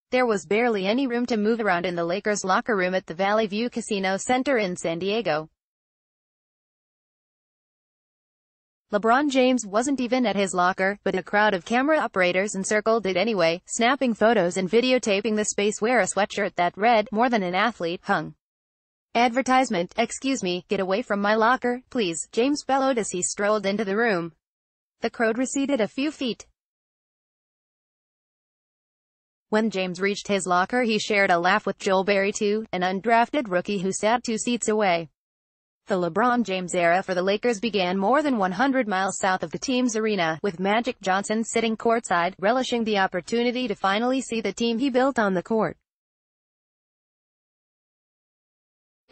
There was barely any room to move around in the Lakers' locker room at the Valley View Casino Center in San Diego. LeBron James wasn't even at his locker, but a crowd of camera operators encircled it anyway, snapping photos and videotaping the space where a sweatshirt that read, "More than an athlete," hung. Advertisement, "Excuse me, get away from my locker, please," James bellowed as he strolled into the room. The crowd receded a few feet. When James reached his locker, he shared a laugh with Joel Berry II, an undrafted rookie who sat 2 seats away. The LeBron James era for the Lakers began more than 100 miles south of the team's arena, with Magic Johnson sitting courtside, relishing the opportunity to finally see the team he built on the court.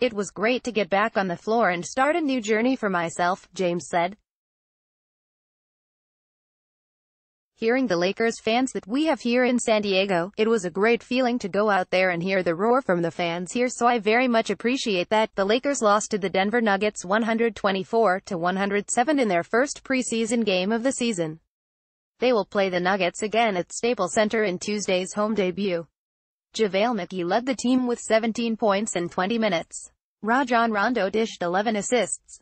"It was great to get back on the floor and start a new journey for myself," James said. "Hearing the Lakers fans that we have here in San Diego, it was a great feeling to go out there and hear the roar from the fans here, so I very much appreciate that." The Lakers lost to the Denver Nuggets 124-107 in their first preseason game of the season. They will play the Nuggets again at Staples Center in Tuesday's home debut. JaVale McGee led the team with 17 points in 20 minutes. Rajon Rondo dished 11 assists.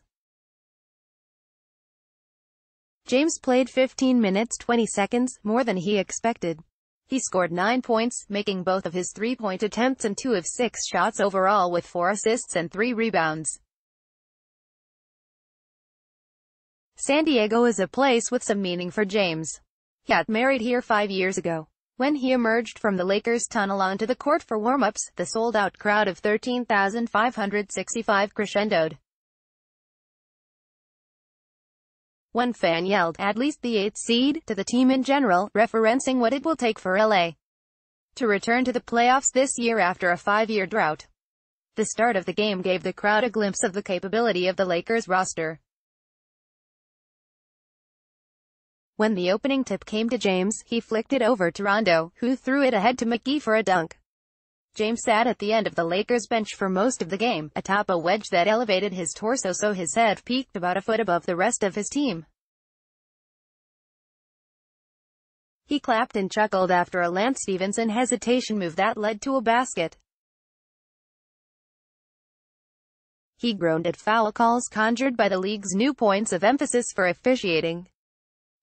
James played 15 minutes 20 seconds, more than he expected. He scored 9 points, making both of his 3-point attempts and 2 of 6 shots overall, with 4 assists and 3 rebounds. San Diego is a place with some meaning for James. He got married here 5 years ago. When he emerged from the Lakers tunnel onto the court for warm-ups, the sold-out crowd of 13,565 crescendoed. One fan yelled, "At least the 8th seed," to the team in general, referencing what it will take for LA to return to the playoffs this year after a 5-year drought. The start of the game gave the crowd a glimpse of the capability of the Lakers roster. When the opening tip came to James, he flicked it over to Rondo, who threw it ahead to McGee for a dunk. James sat at the end of the Lakers bench for most of the game, atop a wedge that elevated his torso so his head peaked about a foot above the rest of his team. He clapped and chuckled after a Lance Stevenson hesitation move that led to a basket. He groaned at foul calls conjured by the league's new points of emphasis for officiating.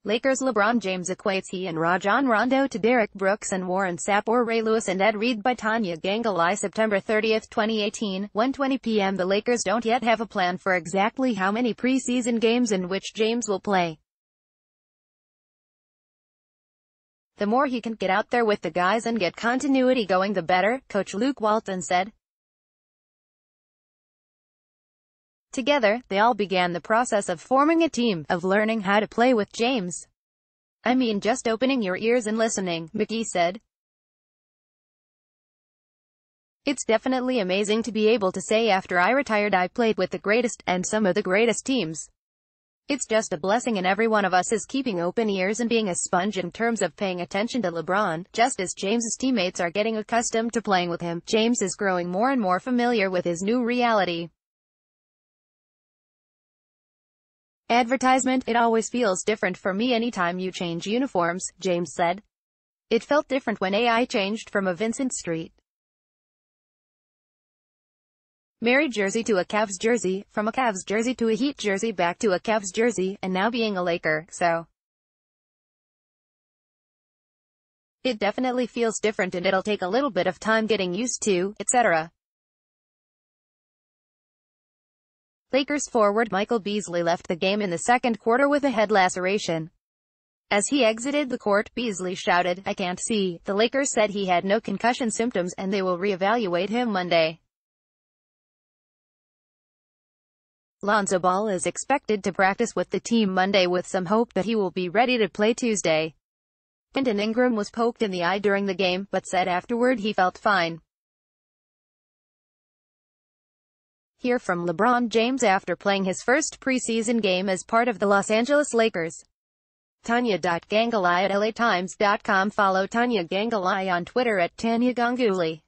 Lakers LeBron James equates he and Rajon Rondo to Derrick Brooks and Warren Sapp or Ray Lewis and Ed Reed by Tanya Ganguli. September 30, 2018, 1:20 p.m. The Lakers don't yet have a plan for exactly how many preseason games in which James will play. "The more he can get out there with the guys and get continuity going, the better," Coach Luke Walton said. Together, they all began the process of forming a team, of learning how to play with James. "I mean, just opening your ears and listening," McGee said. "It's definitely amazing to be able to say after I retired I played with the greatest, and some of the greatest teams. It's just a blessing, and every one of us is keeping open ears and being a sponge in terms of paying attention to LeBron, just as James's teammates are getting accustomed to playing with him. James is growing more and more familiar with his new reality." Advertisement, "It always feels different for me anytime you change uniforms," James said. "It felt different when AI changed from a Vincent Street Mary jersey to a Cavs jersey, from a Cavs jersey to a Heat jersey back to a Cavs jersey, and now being a Laker, so it definitely feels different and it'll take a little bit of time getting used to, etc." Lakers forward Michael Beasley left the game in the second quarter with a head laceration. As he exited the court, Beasley shouted, "I can't see." The Lakers said he had no concussion symptoms, and they will reevaluate him Monday. Lonzo Ball is expected to practice with the team Monday with some hope that he will be ready to play Tuesday. Brandon Ingram was poked in the eye during the game, but said afterward he felt fine. Hear from LeBron James after playing his first preseason game as part of the Los Angeles Lakers. Tanya.Ganguli at LATimes.com. Follow Tanya Ganguli on Twitter at Tanya Ganguli.